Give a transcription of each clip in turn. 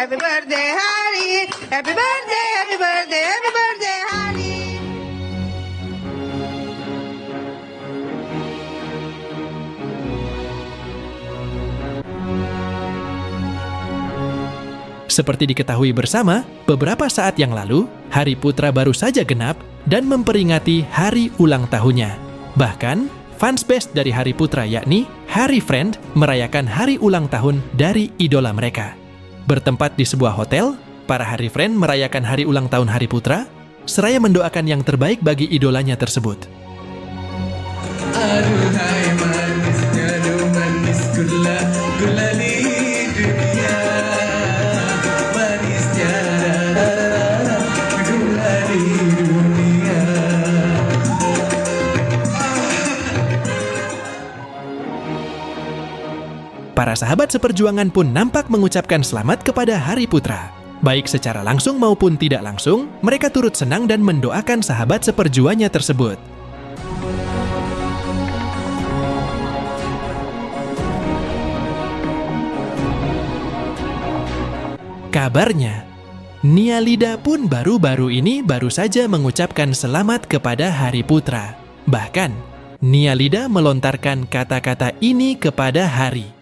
happy birthday, Hari. Happy birthday, happy birthday, happy birthday, Hari. Seperti diketahui bersama, beberapa saat yang lalu, Hari Putra baru saja genap dan memperingati hari ulang tahunnya. Bahkan, fansbase dari Hari Putra yakni Hari Friend merayakan hari ulang tahun dari idola mereka. Bertempat di sebuah hotel, para Hari Friend merayakan hari ulang tahun Hari Putra, seraya mendoakan yang terbaik bagi idolanya tersebut. Aduhai manisnya, aduh manis gula, gula di dunia. Manisnya, gula di dunia. Para sahabat seperjuangan pun nampak mengucapkan selamat kepada Hari Putra. Baik secara langsung maupun tidak langsung, mereka turut senang dan mendoakan sahabat seperjuangannya tersebut. Kabarnya, Nia Lida pun baru-baru ini baru saja mengucapkan selamat kepada Hari Putra. Bahkan, Nia Lida melontarkan kata-kata ini kepada Hari.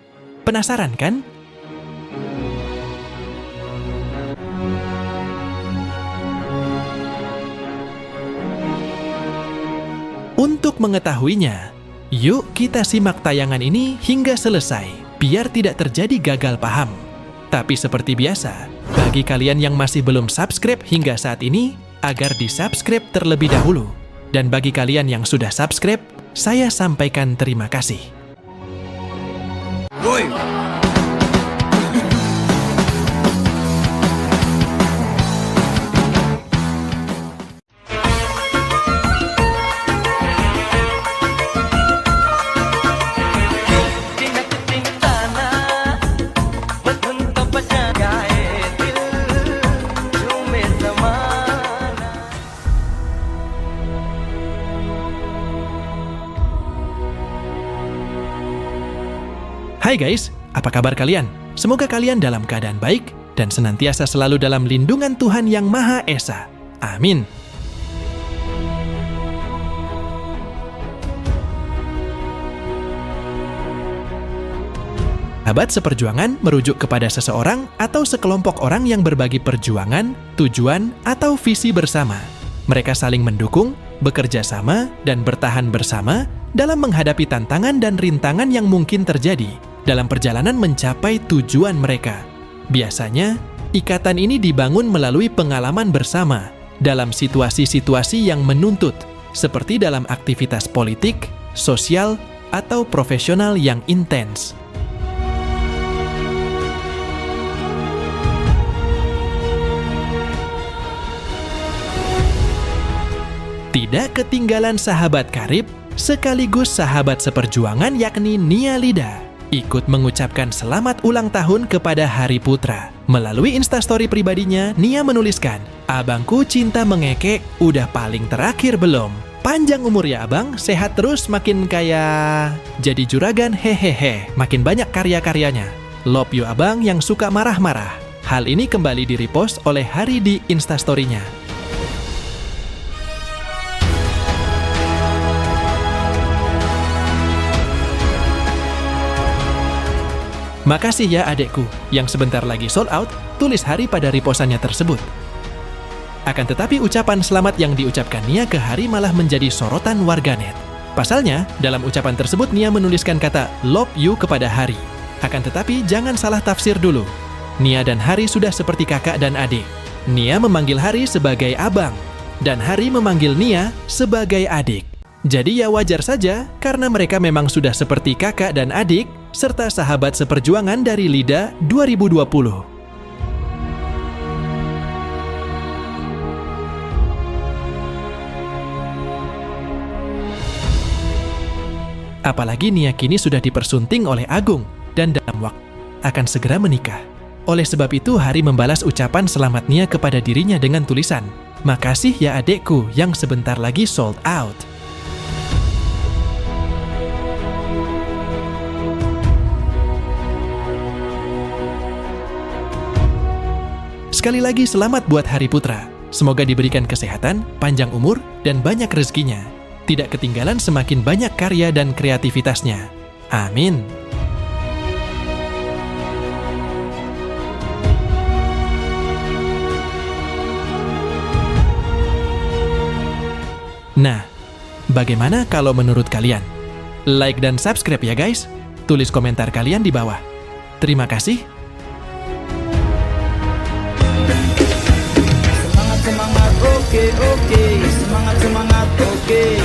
Penasaran kan? Untuk mengetahuinya, yuk kita simak tayangan ini hingga selesai, biar tidak terjadi gagal paham. Tapi seperti biasa, bagi kalian yang masih belum subscribe hingga saat ini, agar di-subscribe terlebih dahulu. Dan bagi kalian yang sudah subscribe, saya sampaikan terima kasih. Woi, Hai guys, apa kabar kalian? Semoga kalian dalam keadaan baik dan senantiasa selalu dalam lindungan Tuhan Yang Maha Esa. Amin. Sahabat seperjuangan merujuk kepada seseorang atau sekelompok orang yang berbagi perjuangan, tujuan, atau visi bersama. Mereka saling mendukung, bekerja sama, dan bertahan bersama dalam menghadapi tantangan dan rintangan yang mungkin terjadi dalam perjalanan mencapai tujuan mereka. Biasanya, ikatan ini dibangun melalui pengalaman bersama dalam situasi-situasi yang menuntut, seperti dalam aktivitas politik, sosial, atau profesional yang intens. Tidak ketinggalan sahabat karib, sekaligus sahabat seperjuangan yakni Nia Lida, ikut mengucapkan selamat ulang tahun kepada Hari Putra. Melalui instastory pribadinya, Nia menuliskan, "Abangku cinta mengekek, udah paling terakhir belum? Panjang umur ya abang, sehat terus makin kaya. Jadi juragan hehehe, makin banyak karya-karyanya. Love you abang yang suka marah-marah." Hal ini kembali di-repost oleh Hari di instastory-nya. Makasih ya adekku, yang sebentar lagi sold out, tulis Hari pada repostannya tersebut. Akan tetapi ucapan selamat yang diucapkan Nia ke Hari malah menjadi sorotan warganet. Pasalnya, dalam ucapan tersebut Nia menuliskan kata love you kepada Hari. Akan tetapi jangan salah tafsir dulu. Nia dan Hari sudah seperti kakak dan adik. Nia memanggil Hari sebagai abang, dan Hari memanggil Nia sebagai adik. Jadi ya wajar saja, karena mereka memang sudah seperti kakak dan adik, serta sahabat seperjuangan dari Lida 2020. Apalagi Nia kini sudah dipersunting oleh Agung, dan dalam waktu akan segera menikah. Oleh sebab itu, Hari membalas ucapan selamat Nia kepada dirinya dengan tulisan, "Makasih ya adekku yang sebentar lagi sold out." Sekali lagi selamat buat Hari Putra. Semoga diberikan kesehatan, panjang umur, dan banyak rezekinya. Tidak ketinggalan semakin banyak karya dan kreativitasnya. Amin. Nah, bagaimana kalau menurut kalian? Like dan subscribe ya guys. Tulis komentar kalian di bawah. Terima kasih. Semangat, semangat, oke, oke. Semangat, semangat, oke.